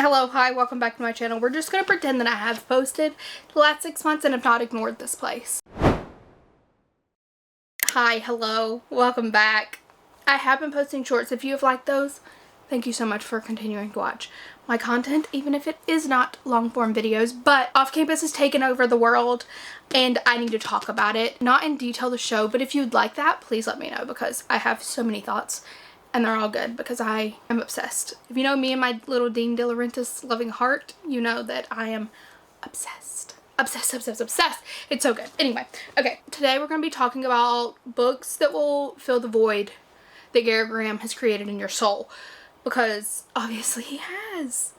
Hello, hi, welcome back to my channel. We're just going to pretend that I have posted the last 6 months and have not ignored this place. Hi, hello, welcome back. I have been posting shorts. If you have liked those, thank you so much for continuing to watch my content, even if it is not long form videos. But Off Campus has taken over the world and I need to talk about it. Not in detail the show, but if you'd like that, please let me know because I have so many thoughts. And they're all good because I am obsessed. If you know me and my little Dean De Laurentiis loving heart, you know that I am obsessed. Obsessed, obsessed, obsessed. It's so good. Anyway, okay. Today we're going to be talking about books that will fill the void that Garrett Graham has created in your soul. Because obviously he has.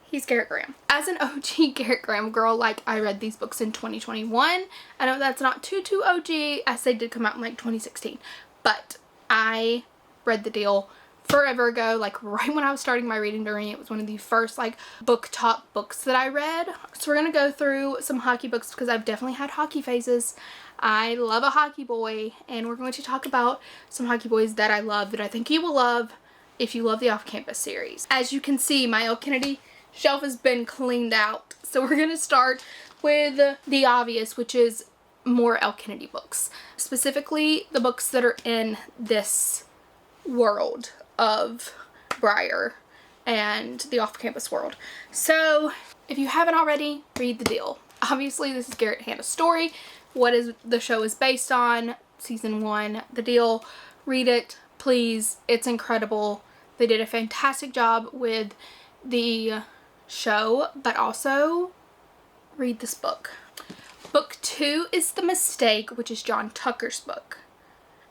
He's Garrett Graham. As an OG Garrett Graham girl, like, I read these books in 2021. I know that's not too OG as they did come out in like 2016. But I read The Deal forever ago, like right when I was starting my reading journey. It was one of the first like book top books that I read. So we're gonna go through some hockey books because I've definitely had hockey phases. I love a hockey boy, and we're going to talk about some hockey boys that I love that I think you will love if you love the Off Campus series. As you can see, my El Kennedy shelf has been cleaned out. So we're gonna start with the obvious, which is more El Kennedy books. Specifically the books that are in this world of Briar and the off-campus world. So if you haven't already, read The Deal. Obviously this is Garrett Hannah's story. What is the show is based on, season 1, The Deal. Read it, please. It's incredible. They did a fantastic job with the show, but also read this book. Book 2 is The Mistake, which is John Tucker's book.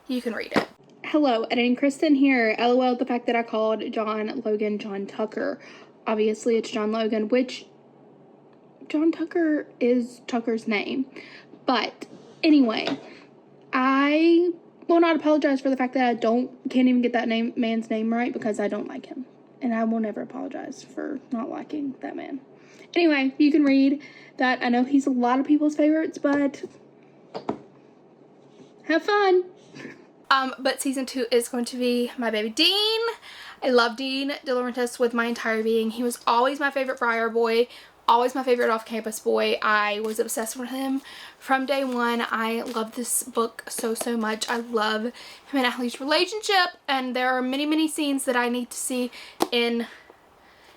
You can read it. Hello, editing Kristen here. LOL at the fact that I called John Logan John Tucker. Obviously it's John Logan, which John Tucker is Tucker's name. But anyway, I will not apologize for the fact that I can't even get that man's name right because I don't like him. And I will never apologize for not liking that man. Anyway, you can read that. I know he's a lot of people's favorites, but have fun. But season 2 is going to be my baby Dean. I love Dean De Laurentiis with my entire being. He was always my favorite Briar boy, always my favorite off-campus boy. I was obsessed with him from day one. I love this book so much. I love him and Allie's relationship, and there are many scenes that I need to see in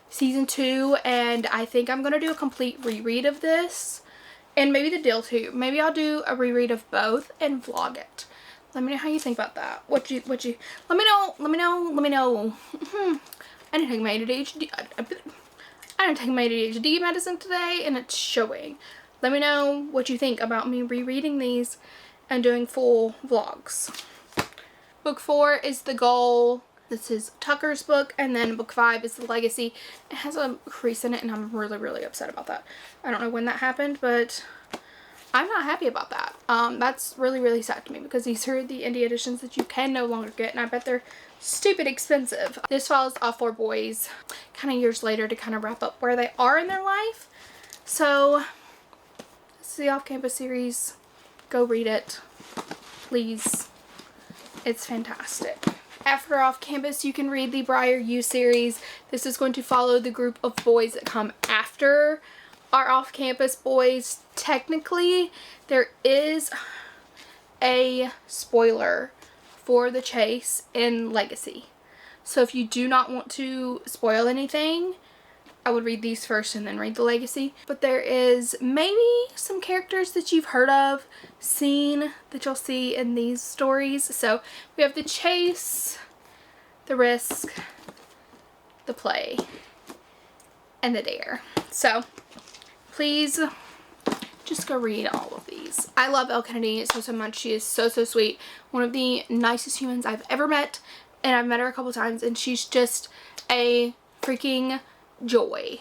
season 2, and I think I'm gonna do a complete reread of this, and maybe The Deal too. Maybe I'll do a reread of both and vlog it. Let me know how you think about that. Let me know. I didn't take my ADHD. I didn't take my ADHD medicine today, and it's showing. Let me know what you think about me rereading these and doing full vlogs. Book 4 is The Goal. This is Tucker's book, and then book 5 is The Legacy. It has a crease in it, and I'm really upset about that. I don't know when that happened, but I'm not happy about that. That's really sad to me because these are the indie editions that you can no longer get, and I bet they're stupid expensive. This follows all 4 boys kind of years later to kind of wrap up where they are in their life. So this is the Off Campus series. Go read it, please. It's fantastic. After Off Campus, you can read the Briar U series. This is going to follow the group of boys that come after our off-campus boys. Technically, there is a spoiler for the chase in Legacy. So if you do not want to spoil anything, I would read these first and then read the Legacy. But there is maybe some characters that you've heard of, seen, that you'll see in these stories. So we have the chase, the risk, the play, and the dare. So please just go read all of these. I love El Kennedy so much. She is so sweet. One of the nicest humans I've ever met, and I've met her a couple times, and she's just a freaking joy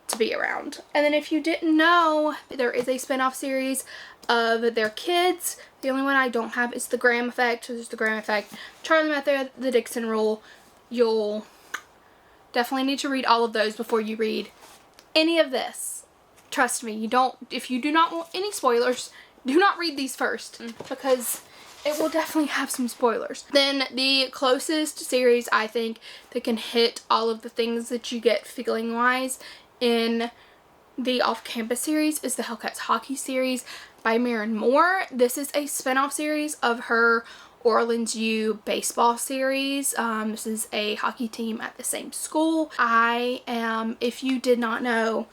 to be around. And then if you didn't know, there is a spin-off series of their kids. The only one I don't have is The Graham Effect. So there's The Graham Effect, Charlie Method, The Dixon Rule. You'll definitely need to read all of those before you read any of this. Trust me, if you do not want any spoilers, do not read these first because it will definitely have some spoilers. Then the closest series I think that can hit all of the things that you get feeling wise in the off-campus series is the Hellcats Hockey series by Maren Moore. This is a spin-off series of her Orleans U baseball series. This is a hockey team at the same school. I am, if you did not know,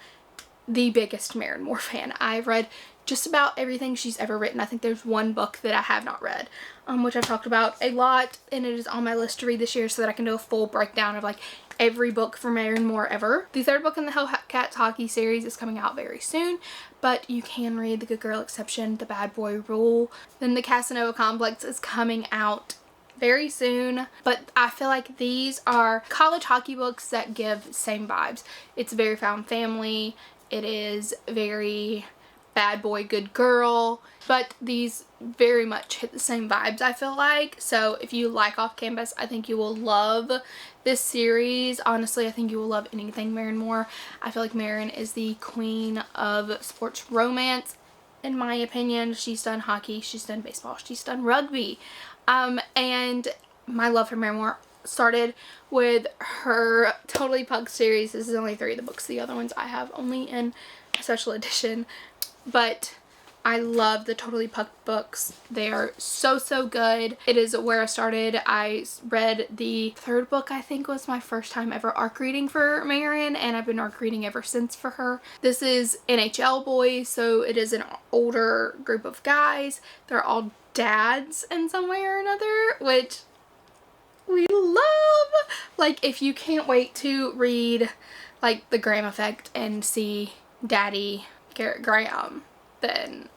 the biggest Maren Moore fan. I've read just about everything she's ever written. I think there's one book that I have not read, which I've talked about a lot, and it is on my list to read this year so that I can do a full breakdown of like every book from Maren Moore ever. The third book in the Hellcats Hockey series is coming out very soon, but you can read The Good Girl Exception, The Bad Boy Rule. Then the Casanova Complex is coming out very soon, but I feel like these are college hockey books that give same vibes. It's very found family. It is very bad boy, good girl, but these very much hit the same vibes, I feel like. So if you like off campus, I think you will love this series. Honestly, I think you will love anything Maren Moore. I feel like Maren is the queen of sports romance, in my opinion. She's done hockey, she's done baseball, she's done rugby. And my love for Maren Moore started with her Totally Puck series. This is only 3 of the books. The other ones I have only in a special edition. But I love the Totally Puck books. They are so, so good. It is where I started. I read the 3rd book, I think was my first time ever arc reading for Maren, and I've been arc reading ever since for her. This is NHL boys, so it is an older group of guys. They're all dads in some way or another, which we love. Like, if you can't wait to read like The Graham Effect and see Daddy Garrett Graham, then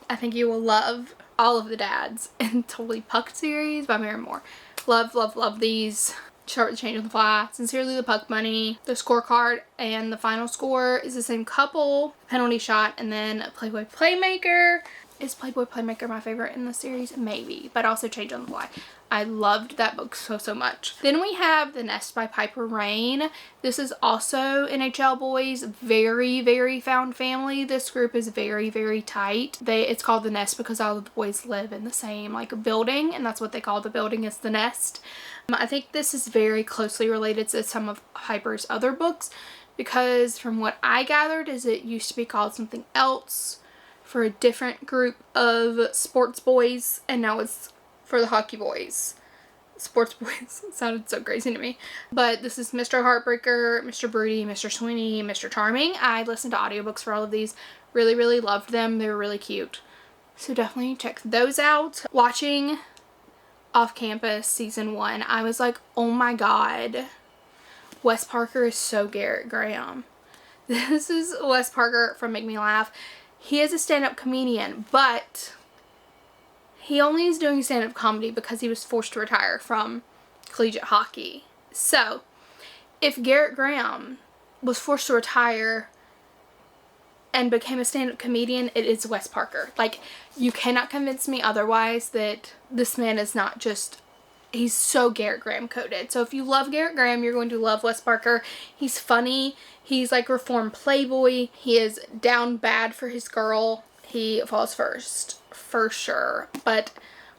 I think you will love all of the dads in Totally Puck series by Maren Moore. Love, love, love these. Sharp the Change on the Fly, Sincerely the Puck Bunny. The scorecard and the final score is the same couple. Penalty Shot, and then Playboy Playmaker. Is Playboy Playmaker my favorite in the series? Maybe, but also Change on the Fly. I loved that book so, so much. Then we have The Nest by Piper Rain. This is also NHL boys. Very, very found family. This group is very, very tight. It's called The Nest because all of the boys live in the same like building, and that's what they call the building, is The Nest. I think this is very closely related to some of Piper's other books, because from what I gathered is it used to be called something else for a different group of sports boys, and now it's for the hockey boys. Sports boys sounded so crazy to me. But this is Mr. Heartbreaker, Mr. Broody, Mr. Sweeney, Mr. Charming. I listened to audiobooks for all of these. Really, really loved them. They were really cute. So definitely check those out. Watching Off Campus season 1, I was like, oh my god, Wes Parker is so Garrett Graham. This is Wes Parker from Make Me Laugh. He is a stand-up comedian, but he only is doing stand-up comedy because he was forced to retire from collegiate hockey. So, if Garrett Graham was forced to retire and became a stand-up comedian, it is Wes Parker. Like, you cannot convince me otherwise that this man is not just, he's so Garrett Graham coded. So if you love Garrett Graham, you're going to love Wes Parker. He's funny. He's like reformed playboy. He is down bad for his girl. He falls first, for sure. But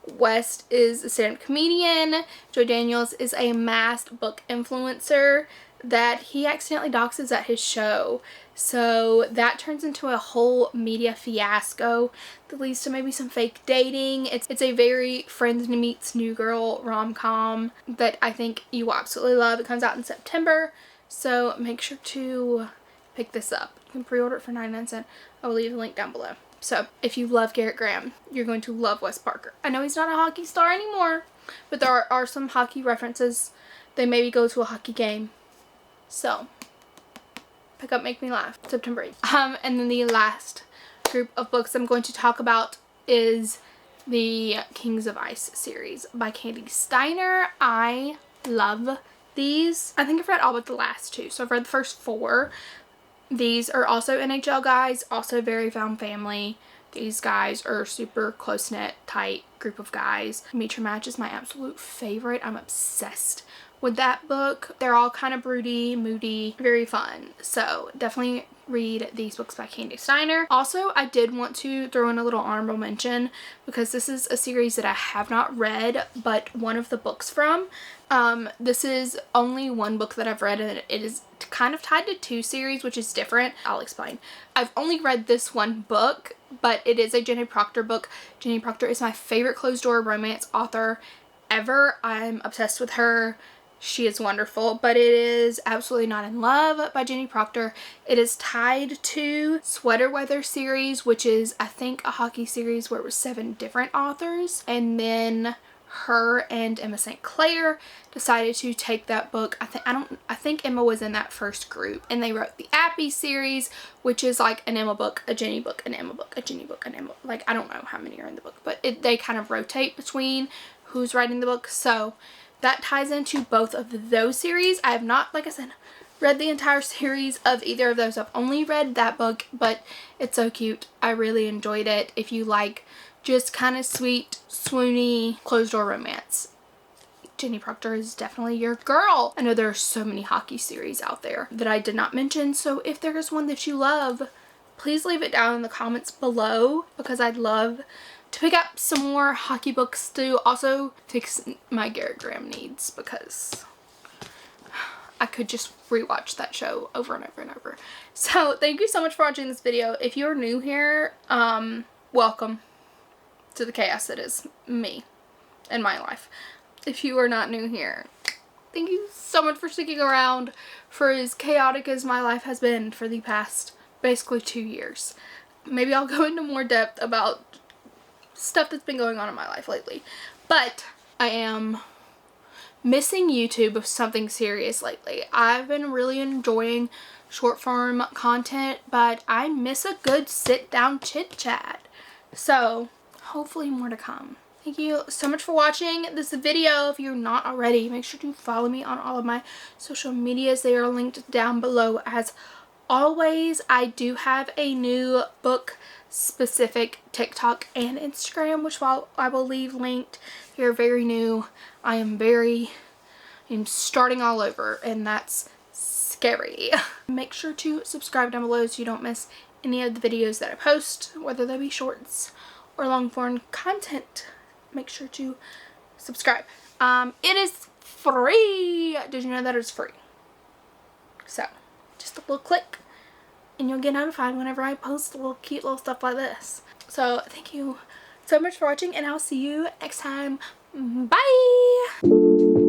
Wes is a stand-up comedian. Joe Daniels is a masked book influencer that he accidentally doxes at his show. So that turns into a whole media fiasco that leads to maybe some fake dating. It's a very Friends Meets New Girl rom-com that I think you will absolutely love. It comes out in September, so make sure to pick this up. You can pre-order it for 99¢. I will leave a link down below. So if you love Garrett Graham, you're going to love Wes Parker. I know he's not a hockey star anymore, but there are some hockey references. They maybe go to a hockey game. So pick up Make Me Laugh, September 8th. And then the last group of books I'm going to talk about is the Kings of Ice series by Candy Steiner. I love these. I think I've read all but the last 2. So I've read the first 4. These are also NHL guys, also very found family. These guys are super close-knit, tight group of guys. Meet Your Match is my absolute favorite. I'm obsessed with that book. They're all kind of broody, moody, very fun. So definitely read these books by Candy Steiner. Also, I did want to throw in a little honorable mention because this is a series that I have not read, but one of the books from. This is only one book that I've read, and it is kind of tied to two series, which is different. I'll explain. I've only read this one book, but it is a Jenny Proctor book. Jenny Proctor is my favorite closed-door romance author ever. I'm obsessed with her. She is wonderful, but it is Absolutely Not in Love by Jenny Proctor. It is tied to Sweater Weather series, which is, I think, a hockey series where it was 7 different authors, and then her and Emma St. Clair decided to take that book. I think Emma was in that first group, and they wrote the Appy series, which is like an Emma book, a Jenny book, an Emma book, a Jenny book, an Emma. Like, I don't know how many are in the book, but they kind of rotate between who's writing the book. So that ties into both of those series. I have not, like I said, read the entire series of either of those. I've only read that book, but it's so cute. I really enjoyed it. If you like just kind of sweet, swoony, closed-door romance, Jenny Proctor is definitely your girl. I know there are so many hockey series out there that I did not mention, so if there is one that you love, please leave it down in the comments below, because I'd love to pick up some more hockey books to also fix my Garrett Graham needs, because I could just rewatch that show over and over and over. So thank you so much for watching this video. If you're new here, welcome to the chaos that is me and my life. If you are not new here, thank you so much for sticking around for as chaotic as my life has been for the past basically 2 years. Maybe I'll go into more depth about stuff that's been going on in my life lately, but I am missing YouTube of something serious lately. I've been really enjoying short form content, but I miss a good sit down chit chat. So hopefully more to come. Thank you so much for watching this video. If you're not already, make sure to follow me on all of my social medias. They are linked down below as always. I do have a new book specific TikTok and Instagram, which I will leave linked. They're very new. I'm starting all over, and that's scary. Make sure to subscribe down below so you don't miss any of the videos that I post, whether they be shorts or long form content. Make sure to subscribe. It is free. Did you know that it's free? So just a little click and you'll get notified whenever I post little cute little stuff like this. So thank you so much for watching, and I'll see you next time. Bye.